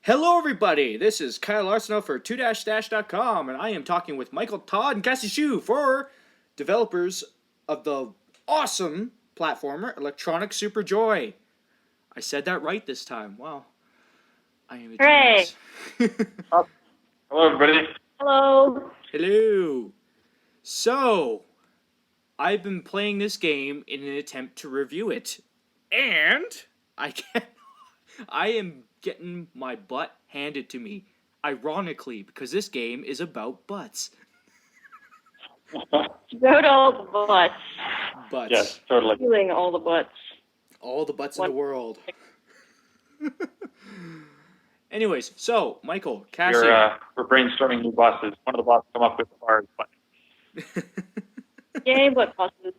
Hello, everybody. This is Kyle Arsenault for 2-Dash.com, and I am talking with Michael Todd and Cassie Shu for developers of the awesome platformer Electronic Super Joy. I said that right this time. Wow. I am a Hooray. genius. Hello, everybody. Hello. Hello. So, I've been playing this game in an attempt to review it, and I am getting my butt handed to me, ironically, because this game is about butts. Go to all the butts. Butts. Yes, totally. Feeling all the butts. All the butts in the world. Anyways, so, Michael, Cassie. We're brainstorming new bosses. One of the bosses come up with the bars, but Yay, butt bosses.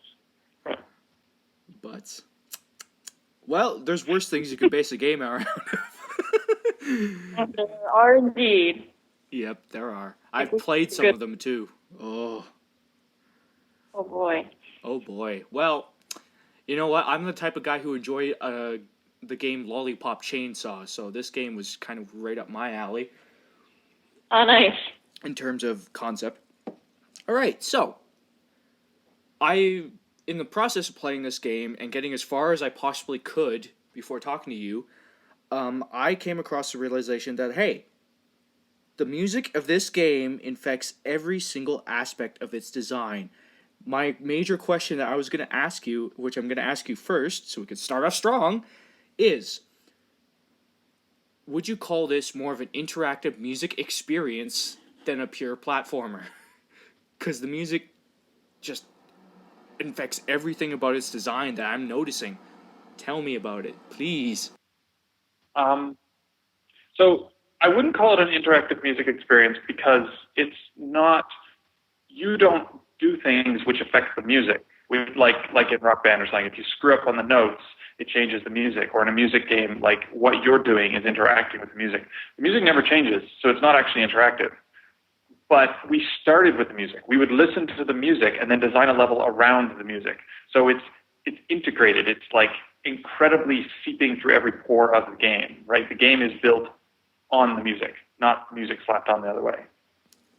Butts. Well, there's worse things you could base a game around. There are indeed. Yep, there are. I've played some of them too. Oh. Oh boy. Oh boy. Well, you know what? I'm the type of guy who enjoy the game Lollipop Chainsaw, so this game was kind of right up my alley. Oh, nice. In terms of concept. Alright, so in the process of playing this game and getting as far as I possibly could before talking to you, I came across the realization that, hey, the music of this game infects every single aspect of its design. My major question that I was going to ask you, which I'm going to ask you first, so we can start off strong, is, would you call this more of an interactive music experience than a pure platformer? Because the music just infects everything about its design that I'm noticing. Tell me about it, please. So I wouldn't call it an interactive music experience because it's not. You don't do things which affect the music. Like in Rock Band or something. If you screw up on the notes, it changes the music. Or in a music game, like what you're doing is interacting with the music. The music never changes, so it's not actually interactive. But we started with the music. We would listen to the music and then design a level around the music. So it's integrated. It's like incredibly seeping through every pore of the game, right? The game is built on the music, not music slapped on the other way.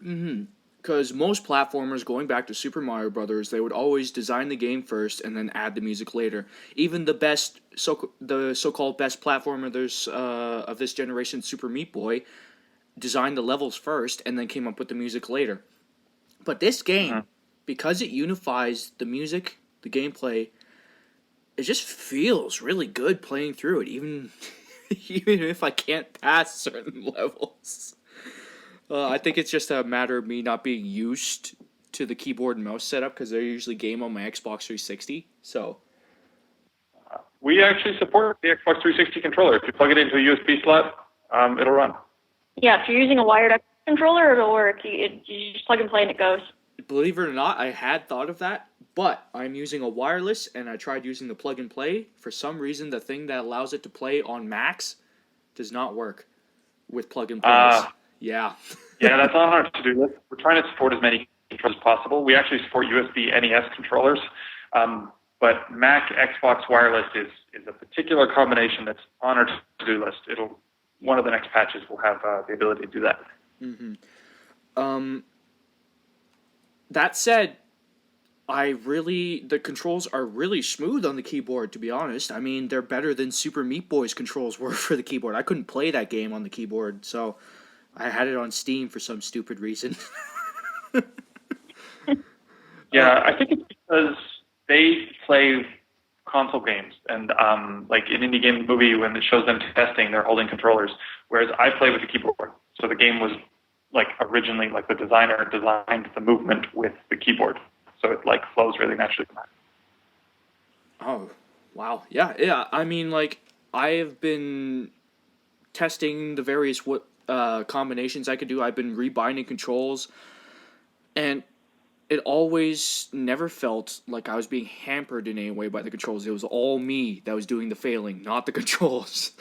Mm-hmm. Because most platformers, going back to Super Mario Brothers, they would always design the game first and then add the music later. Even the so-called best platformer of this generation, Super Meat Boy, designed the levels first and then came up with the music later. But this game, because it unifies the music, the gameplay, it just feels really good playing through it, even if I can't pass certain levels. I think it's just a matter of me not being used to the keyboard and mouse setup because I usually game on my Xbox 360. So we actually support the Xbox 360 controller. If you plug it into a USB slot, it'll run. Yeah, if you're using a wired controller, it'll work. You just plug and play and it goes. Believe it or not, I had thought of that, but I'm using a wireless and I tried using the plug and play. For some reason, the thing that allows it to play on Macs does not work with plug and plays. Yeah. Yeah, that's on our to-do list. We're trying to support as many controllers as possible. We actually support USB NES controllers, but Mac Xbox wireless is a particular combination that's on our to-do list. One of the next patches will have the ability to do that. Mm-hmm. That said, the controls are really smooth on the keyboard, to be honest. I mean, they're better than Super Meat Boy's controls were for the keyboard. I couldn't play that game on the keyboard, so I had it on Steam for some stupid reason. Yeah, I think it's because they play console games, and like in Indie Game Movie, when it shows them testing, they're holding controllers, whereas I play with the keyboard. So the game was like originally, like the designer designed the movement with the keyboard, so it like flows really naturally from that. Oh, wow. Yeah. I mean, like, I have been testing the various combinations I could do. I've been rebinding controls, and it always never felt like I was being hampered in any way by the controls. It was all me that was doing the failing, not the controls.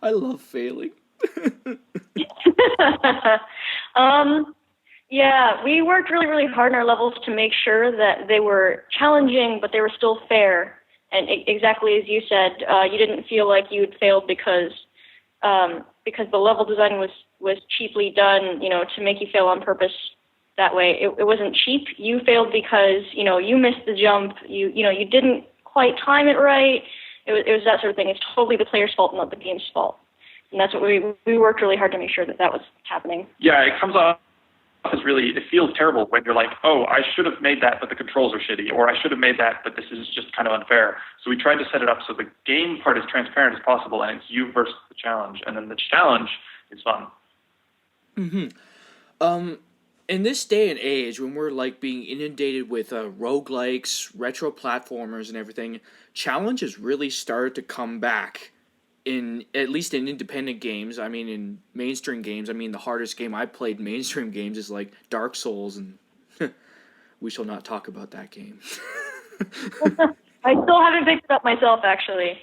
I love failing. Yeah, we worked really, really hard in our levels to make sure that they were challenging, but they were still fair. And exactly as you said, you didn't feel like you had failed because because the level design was cheaply done, to make you fail on purpose that way. It wasn't cheap. You failed because, you missed the jump. You didn't quite time it right. It was that sort of thing. It's totally the player's fault, not the game's fault. And that's what we worked really hard to make sure that was happening. Yeah, it comes off as really, it feels terrible when you're like, oh, I should have made that, but the controls are shitty, or I should have made that, but this is just kind of unfair. So we tried to set it up so the game part is transparent as possible, and it's you versus the challenge, and then the challenge is fun. In this day and age, when we're like being inundated with roguelikes, retro platformers, and everything, challenges really started to come back. In at least in independent games, I mean, in mainstream games, I mean, the hardest game I played in mainstream games is like Dark Souls, and we shall not talk about that game. I still haven't picked it up myself, actually.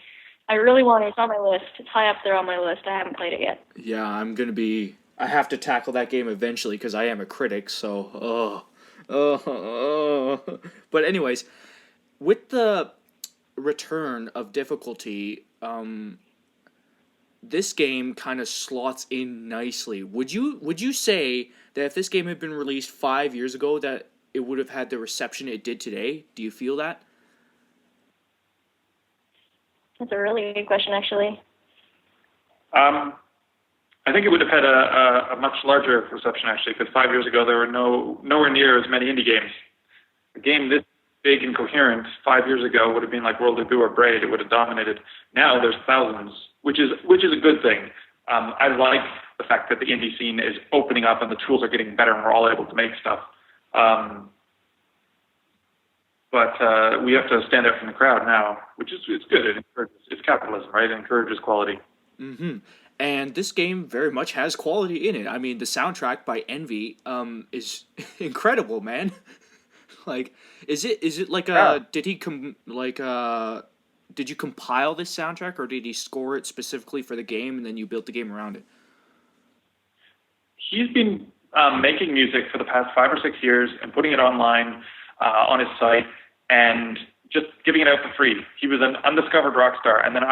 I really want it. It's on my list. It's high up there on my list. I haven't played it yet. Yeah, I have to tackle that game eventually because I am a critic. So, But anyways, with the return of difficulty, this game kind of slots in nicely. Would you say that if this game had been released 5 years ago, that it would have had the reception it did today? Do you feel that? That's a really good question, actually. I think it would have had a much larger reception, actually, because 5 years ago there were nowhere near as many indie games. A game this big and coherent 5 years ago would have been like World of Goo or Braid. It would have dominated. Now there's thousands, which is a good thing. I like the fact that the indie scene is opening up and the tools are getting better and we're all able to make stuff. But we have to stand out from the crowd now, which is it's good. It's capitalism, right? It encourages quality. Mm-hmm. And this game very much has quality in it. I mean, the soundtrack by Envy is incredible, man. Like, is it like did you compile this soundtrack, or did he score it specifically for the game and then you built the game around it? He's been making music for the past 5 or 6 years and putting it online on his site and just giving it out for free. He was an undiscovered rock star, and then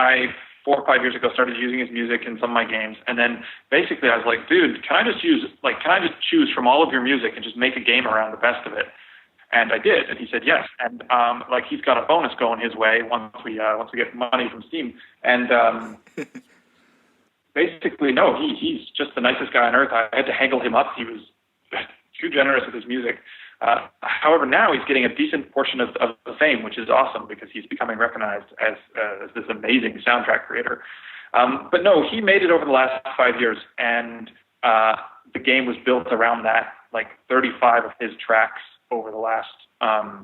4 or 5 years ago started using his music in some of my games, and then basically I was like, dude, can I just choose from all of your music and just make a game around the best of it? And I did, and he said yes. And he's got a bonus going his way once we get money from Steam. And basically, no, he's just the nicest guy on earth. I had to haggle him up. He was too generous with his music. However, now he's getting a decent portion of the fame, which is awesome because he's becoming recognized as this amazing soundtrack creator. But no, he made it over the last 5 years, and the game was built around that, like 35 of his tracks over the last 5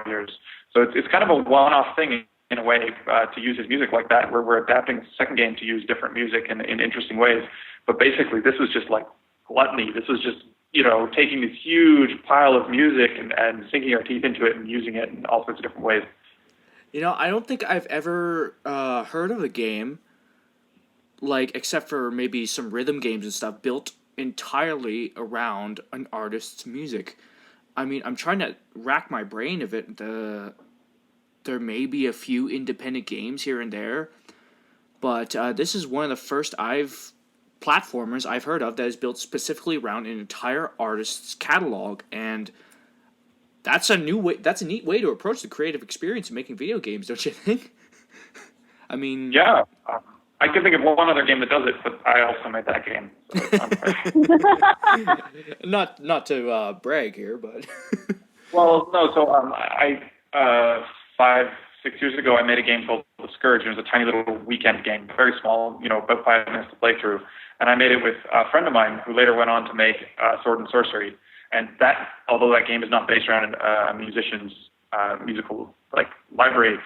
years. So it's kind of a one-off thing in a way to use his music like that, where we're adapting the second game to use different music in interesting ways. But basically, this was just like gluttony. This was just, taking this huge pile of music and sinking our teeth into it and using it in all sorts of different ways. I don't think I've ever heard of a game, like, except for maybe some rhythm games and stuff, built entirely around an artist's music. I mean, I'm trying to rack my brain of it. There may be a few independent games here and there, but this is one of the first platformers I've heard of that is built specifically around an entire artist's catalog, and that's a neat way to approach the creative experience of making video games, don't you think? I mean, yeah, I can think of one other game that does it, but I also made that game. So not to brag here, but well, no. So I 5-6 years ago, I made a game called The Scourge. It was a tiny little weekend game, very small, about 5 minutes to play through. And I made it with a friend of mine who later went on to make Sword and Sorcery. And that, although that game is not based around a musician's musical library,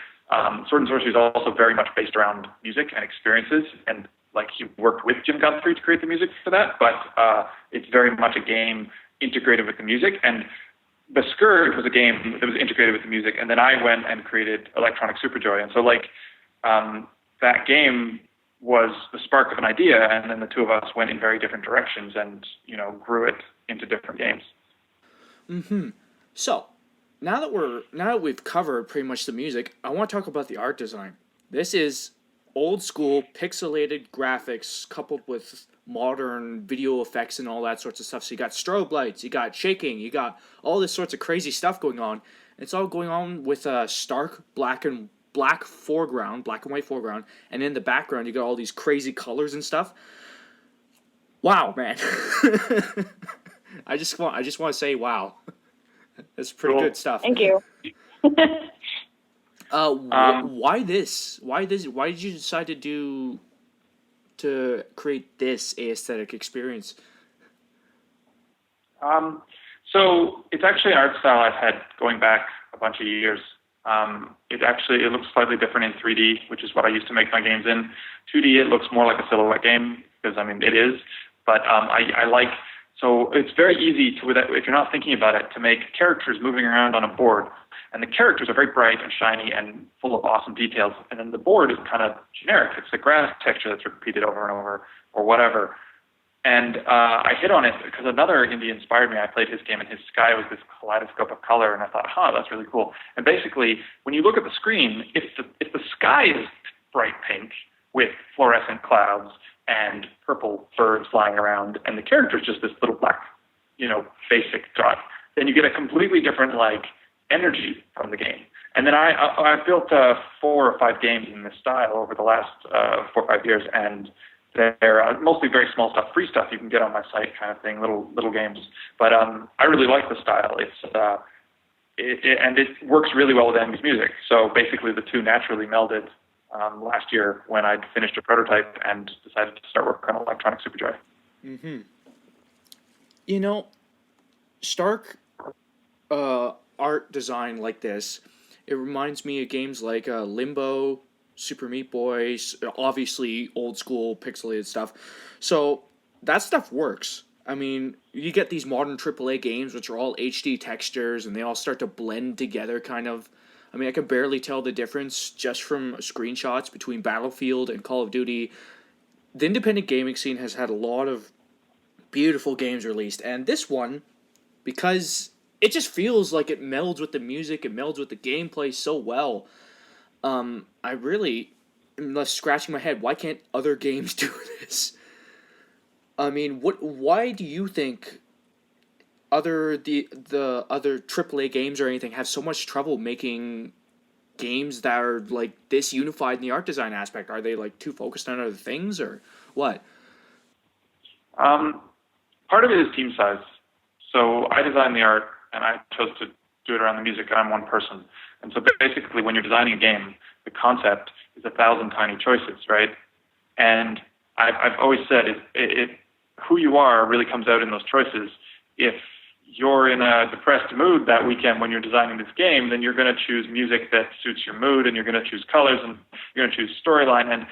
Sword and Sorcery is also very much based around music and experiences. And he worked with Jim Guthrie to create the music for that, but it's very much a game integrated with the music. And The Scourge was a game that was integrated with the music, and then I went and created Electronic Superjoy. And so, that game was the spark of an idea, and then the two of us went in very different directions and, grew it into different games. Mm-hmm. So, now that we've covered pretty much the music, I want to talk about the art design. This is old school pixelated graphics coupled with modern video effects and all that sorts of stuff. So you got strobe lights, you got shaking, you got all this sorts of crazy stuff going on. It's all going on with a stark black foreground, black and white foreground, and in the background you got all these crazy colors and stuff. Wow, man. I just want to say wow. That's pretty Cool. good stuff. Thank you. Why this? Why this? Why did you decide to create this aesthetic experience? So it's actually an art style I've had going back a bunch of years. It looks slightly different in 3D, which is what I used to make my games in. 2D, it looks more like a silhouette game because I mean it is. But I like, so it's very easy to, if you're not thinking about it, to make characters moving around on a board. And the characters are very bright and shiny and full of awesome details. And then the board is kind of generic. It's the grass texture that's repeated over and over or whatever. And I hit on it because another indie inspired me. I played his game, and his sky was this kaleidoscope of color, and I thought, that's really cool. And basically, when you look at the screen, if the sky is bright pink with fluorescent clouds and purple birds flying around, and the character is just this little black, basic dot, then you get a completely different energy from the game. And then I built 4 or 5 games in this style over the last 4 or 5 years, and they're mostly very small stuff, free stuff you can get on my site, kind of thing, little games. But I really like the style. It works really well with Emmy's music. So basically, the two naturally melded last year when I'd finished a prototype and decided to start working on Electronic Superjoy. Mm-hmm. Stark art design like this, it reminds me of games like Limbo, Super Meat Boy, obviously old school pixelated stuff. So that stuff works. I mean, you get these modern AAA games which are all HD textures and they all start to blend together kind of. I mean, I can barely tell the difference just from screenshots between Battlefield and Call of Duty. The independent gaming scene has had a lot of beautiful games released, and this one, because it just feels like it melds with the music, it melds with the gameplay so well. I really am left scratching my head. Why can't other games do this? I mean, why do you think the other AAA games or anything have so much trouble making games that are like this unified in the art design aspect? Are they too focused on other things or what? Part of it is team size. So I design the art, and I chose to do it around the music. I'm one person. And so basically, when you're designing a game, the concept is 1,000 tiny choices, right? And I've always said who you are really comes out in those choices. If you're in a depressed mood that weekend when you're designing this game, then you're going to choose music that suits your mood, and you're going to choose colors, and you're going to choose storyline, and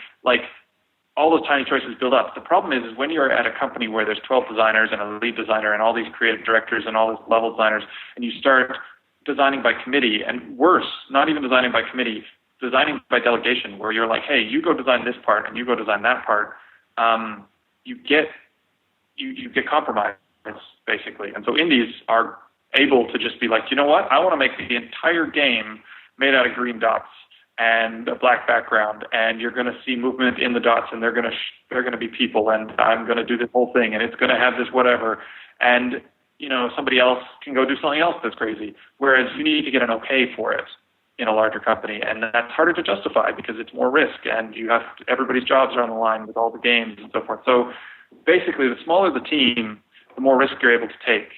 all those tiny choices build up. The problem is when you're at a company where there's 12 designers and a lead designer and all these creative directors and all these level designers, and you start designing by committee, and worse, not even designing by committee, designing by delegation, where you're like, hey, you go design this part and you go design that part, you get compromised, basically. And so indies are able to just be like, you know what, I want to make the entire game made out of green dots and a black background, and you're going to see movement in the dots, and they're going to be people, and I'm going to do this whole thing, and it's going to have this whatever, and somebody else can go do something else that's crazy. Whereas you need to get an okay for it in a larger company, and that's harder to justify because it's more risk, and everybody's jobs are on the line with all the games and so forth. So basically, the smaller the team, the more risk you're able to take.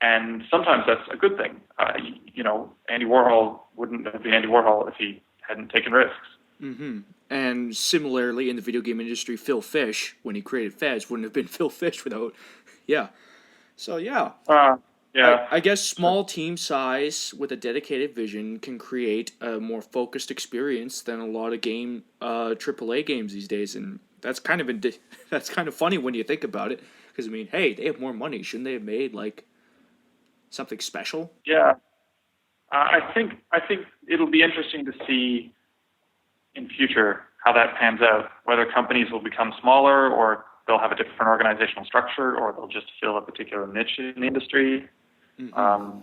And sometimes that's a good thing. Andy Warhol wouldn't have been Andy Warhol if he hadn't taken risks. Mm-hmm. And similarly, in the video game industry, Phil Fish, when he created Fez, wouldn't have been Phil Fish without, yeah. So, yeah. Yeah. I guess small team size with a dedicated vision can create a more focused experience than a lot of AAA games these days, and that's kind of funny when you think about it. Because I mean, hey, they have more money. Shouldn't they have made something special? Yeah. I think it'll be interesting to see in future how that pans out. Whether companies will become smaller, or they'll have a different organizational structure, or they'll just fill a particular niche in the industry. Mm-hmm.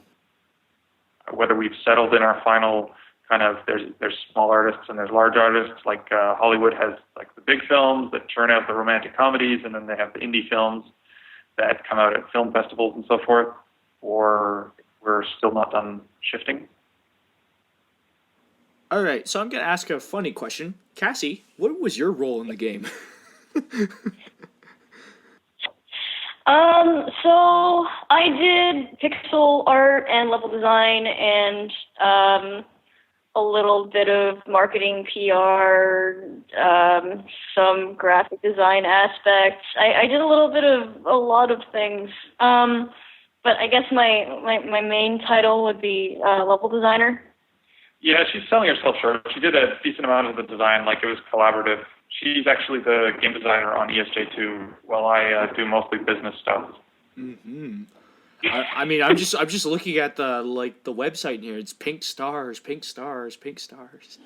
Whether we've settled in our final kind of there's small artists and there's large artists. Like Hollywood has like the big films that churn out the romantic comedies, and then they have the indie films that come out at film festivals and so forth. Or we're still not done shifting. All right, so I'm gonna ask a funny question. Cassie, what was your role in the game? So I did pixel art and level design and a little bit of marketing, PR, some graphic design aspects. I did a little bit of a lot of things. But I guess my main title would be level designer. Yeah, she's selling herself short. She did a decent amount of the design, like it was collaborative. She's actually the game designer on ESJ2, while I do mostly business stuff. Mm-hmm. I mean, I'm just looking at the website here. It's pink stars, pink stars, pink stars.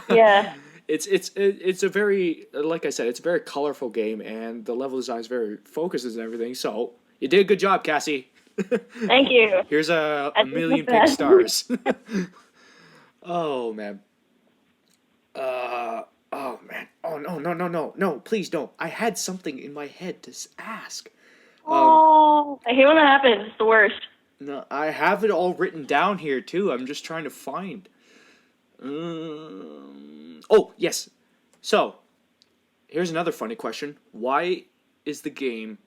Yeah. It's a very, like I said, it's a very colorful game, and the level design is very focused and everything. So you did a good job, Cassie. Thank you. Here's a million pink best. stars. Oh man. Oh man. Oh no. Please don't. I had something in my head to ask. Oh, I hate when that happens. It's the worst. No, I have it all written down here too. I'm just trying to find. Oh yes. So, here's another funny question. Why is the game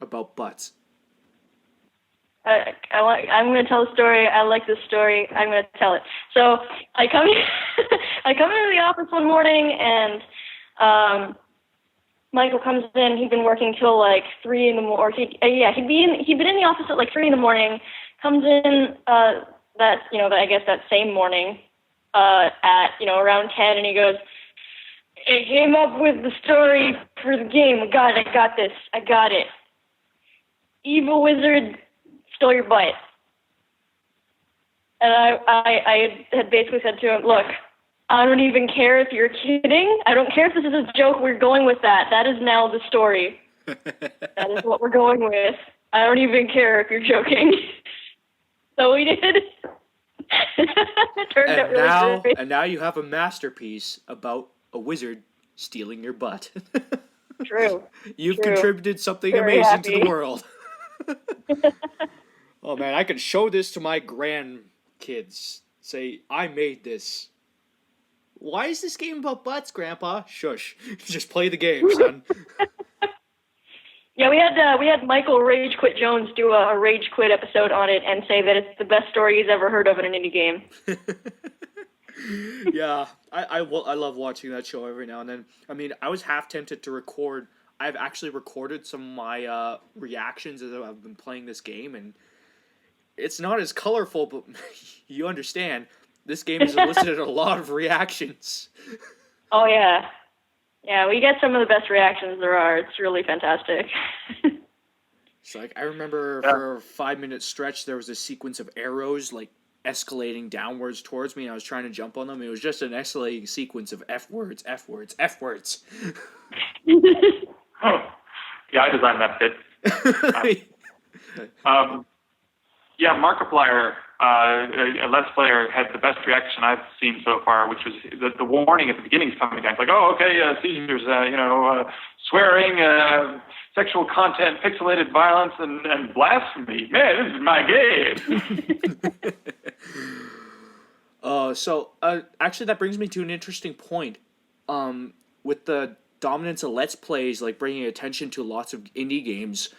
about butts? I'm going to tell a story. I like this story. I'm going to tell it. So I come I come into the office one morning, and Michael comes in. He'd been working till like 3 in the morning. He'd been in the office at like 3 in the morning. Comes in that same morning at around 10, and he goes, I came up with the story for the game. I got this. I got it. Evil wizard stole your butt. And I had basically said to him, look, I don't even care if you're kidding. I don't care if this is a joke. We're going with that. That is now the story. That is what we're going with. I don't even care if you're joking. So we did. It turned out really great. And now you have a masterpiece about a wizard stealing your butt. True. You've True. contributed something Very amazing happy. to the world. Oh man, I could show this to my grandkids. Say, I made this. Why is this game about butts, Grandpa? Shush. Just play the game, son. Yeah, we had Michael Rage Quit Jones do a Rage Quit episode on it and say that it's the best story he's ever heard of in an indie game. Yeah, I love watching that show every now and then. I mean, I was half tempted to record. I've actually recorded some of my reactions as I've been playing this game, and it's not as colorful, but you understand, this game has elicited a lot of reactions. Oh, yeah. Yeah, we get some of the best reactions there are. It's really fantastic. It's like, I remember for a 5-minute stretch, there was a sequence of arrows, like, escalating downwards towards me, and I was trying to jump on them. It was just an escalating sequence of F words, F words, F words. Oh, yeah, I designed that bit. Yeah, Markiplier, a Let's Player, had the best reaction I've seen so far, which was the warning at the beginning is coming down. It's like, oh, okay, seizures, swearing, sexual content, pixelated violence, and blasphemy. Man, this is my game. Actually, that brings me to an interesting point. With the dominance of Let's Plays, like bringing attention to lots of indie games,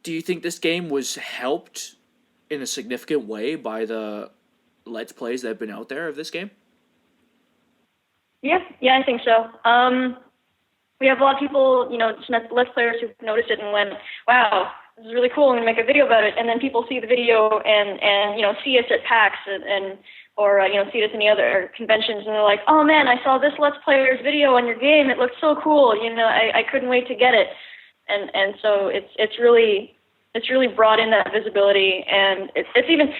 do you think this game was helped in a significant way by the Let's Plays that have been out there of this game? Yeah, I think so. We have a lot of people, Let's Players who've noticed it and went, wow, this is really cool, I'm going to make a video about it. And then people see the video and see us at PAX or see us in the other conventions, and they're like, oh man, I saw this Let's Player's video on your game. It looked so cool. I couldn't wait to get it. And so it's really brought in that visibility, and it's even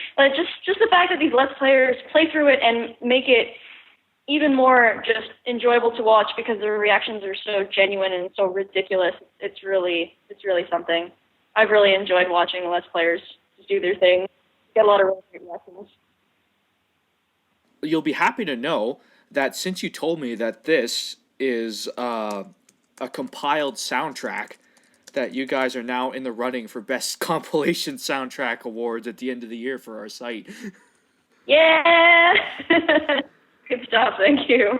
just the fact that these Let's Players play through it and make it even more just enjoyable to watch because their reactions are so genuine and so ridiculous. It's really something. I've really enjoyed watching the Let's Players do their thing. get a lot of really great lessons. You'll be happy to know that since you told me that this is a compiled soundtrack, that you guys are now in the running for best compilation soundtrack awards at the end of the year for our site. Yeah. Good stuff. Thank you.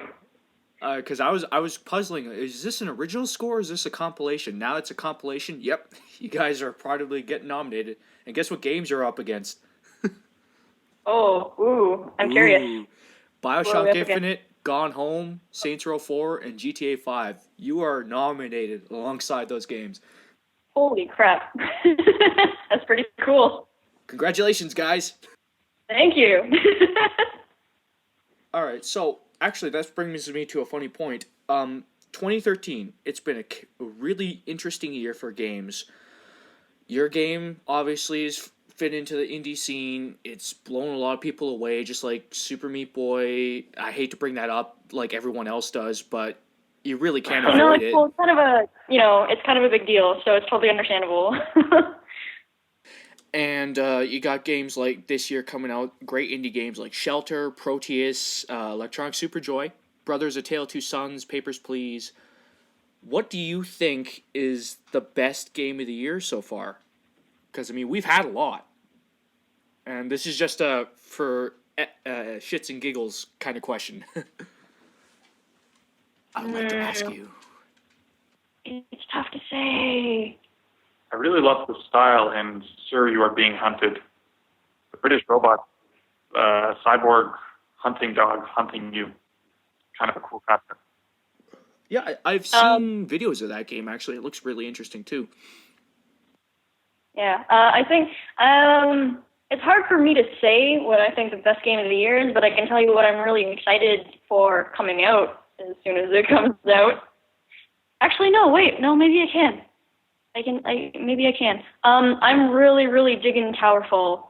Because I was puzzling. Is this an original score? Or is this a compilation? Now it's a compilation. Yep, you guys are probably getting nominated. And guess what games you're up against? Oh, I'm curious. Ooh, What are we Bioshock up against? Infinite, Gone Home, Saints Row 4, and GTA 5. You are nominated alongside those games. Holy crap. That's pretty cool. Congratulations, guys. Thank you. All right, so actually, that brings me to a funny point. 2013. It's been a really interesting year for games. Your game obviously is fit into the indie scene. It's blown a lot of people away, just like Super Meat Boy. I hate to bring that up, like everyone else does, but you really can't No, avoid it's it. well, it's kind of a, it's kind of a big deal, so it's totally understandable. And you got games like this year coming out, great indie games like Shelter, Proteus, Electronic Superjoy, Brothers: A Tale of Two Sons, Papers, Please. What do you think is the best game of the year so far? Because I mean, we've had a lot, and this is just a for shits and giggles kind of question. I would like to ask you. It's tough to say. I really love the style in Sir, You Are Being Hunted. The British robot, cyborg hunting dog hunting you. Kind of a cool concept. Yeah, I've seen videos of that game. Actually, it looks really interesting too. Yeah, I think it's hard for me to say what I think the best game of the year is, but I can tell you what I'm really excited for coming out as soon as it comes out. Actually, no, wait, no, maybe I can. Maybe I can. I'm really, really digging Towerfall.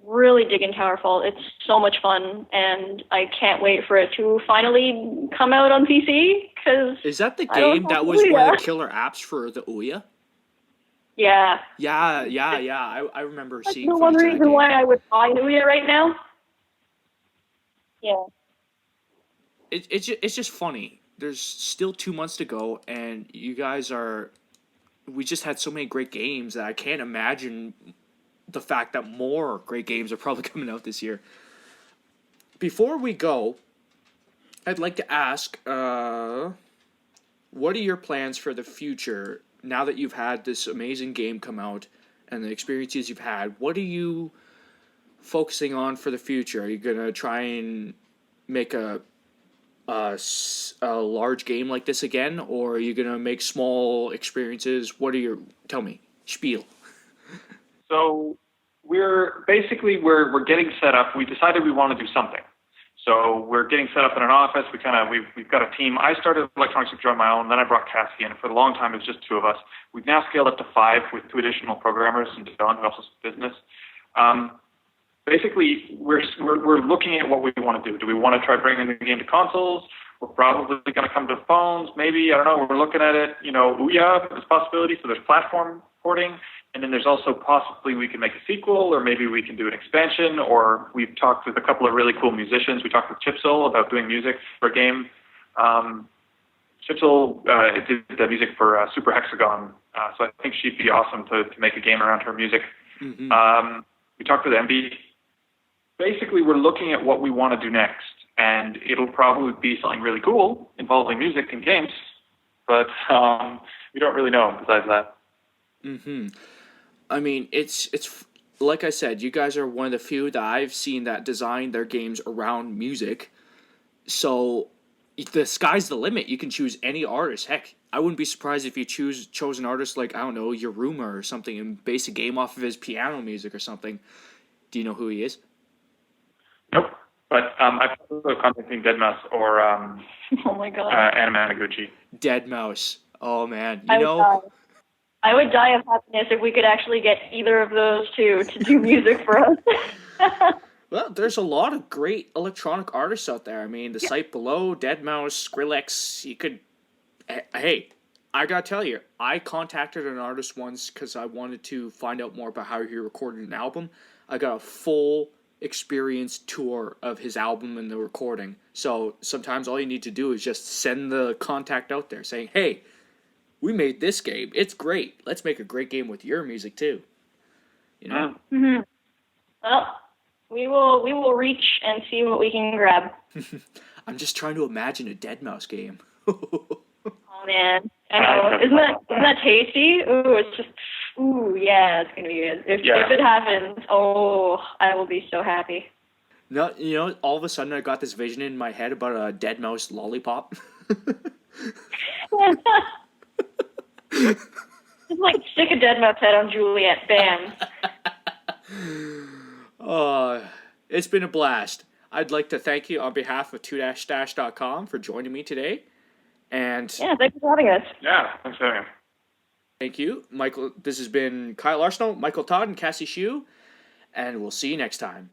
Really digging Towerfall. It's so much fun, and I can't wait for it to finally come out on PC. Cause is that the game that was one of the killer apps for the Ouya? Yeah. Yeah. I remember That's seeing the one footage of that reason game. why I would buy Ouya right now. Yeah. It's just funny. There's still 2 months to go, and you guys are. We just had so many great games that I can't imagine the fact that more great games are probably coming out this year. Before we go, I'd like to ask, what are your plans for the future now that you've had this amazing game come out and the experiences you've had? What are you focusing on for the future? Are you gonna try and make a large game like this again, or are you gonna make small experiences? What are your tell me spiel? So we're getting set up. We decided we want to do something. So we're getting set up in an office. We've got a team. I started Electronic Superjoy on my own, then I brought Cassie in. For a long time, it was just two of us. We've now scaled up to 5 with 2 additional programmers and Don, who also does business. Basically, we're looking at what we want to do. Do we want to try bringing the game to consoles? We're probably going to come to phones, maybe. I don't know. We're looking at it. Ouya is a possibility. So there's platform porting. And then there's also possibly we can make a sequel, or maybe we can do an expansion, or we've talked with a couple of really cool musicians. We talked with Chipsel about doing music for a game. Chipsel did the music for Super Hexagon, so I think she'd be awesome to make a game around her music. Mm-hmm. We talked with Envy. Basically, we're looking at what we want to do next, and it'll probably be something really cool involving music and games, but we don't really know besides that. Mm-hmm. I mean, it's like I said, you guys are one of the few that I've seen that design their games around music. So the sky's the limit. You can choose any artist. Heck, I wouldn't be surprised if you chose an artist like, I don't know, Yoruma or something, and base a game off of his piano music or something. Do you know who he is? Nope. But I've also contacting Deadmau5 or oh my god, Anamanaguchi. Deadmau5. Oh man, I would die of happiness if we could actually get either of those two to do music for us. Well, there's a lot of great electronic artists out there. I mean, the site below, Deadmau5, Skrillex. You could, hey, I gotta tell you, I contacted an artist once because I wanted to find out more about how he recorded an album. I got a full experience tour of his album and the recording. So sometimes all you need to do is just send the contact out there saying, "Hey, we made this game. It's great. Let's make a great game with your music too." You know? Mm-hmm. Well, we will reach and see what we can grab. I'm just trying to imagine a Deadmau5 game. Oh man, I know. Isn't that tasty? Ooh, it's just yeah, it's gonna be good. If it happens, I will be so happy. No, all of a sudden I got this vision in my head about a Deadmau5 lollipop. Just like stick a Deadmau5 head on Juliet, bam. It's been a blast. I'd like to thank you on behalf of 2-stash.com for joining me today. And yeah, thanks for having us. Yeah, thanks for having us. Thank you, Michael. This has been Kyle Arsenal, Michael Todd, and Cassie Shue, and we'll see you next time.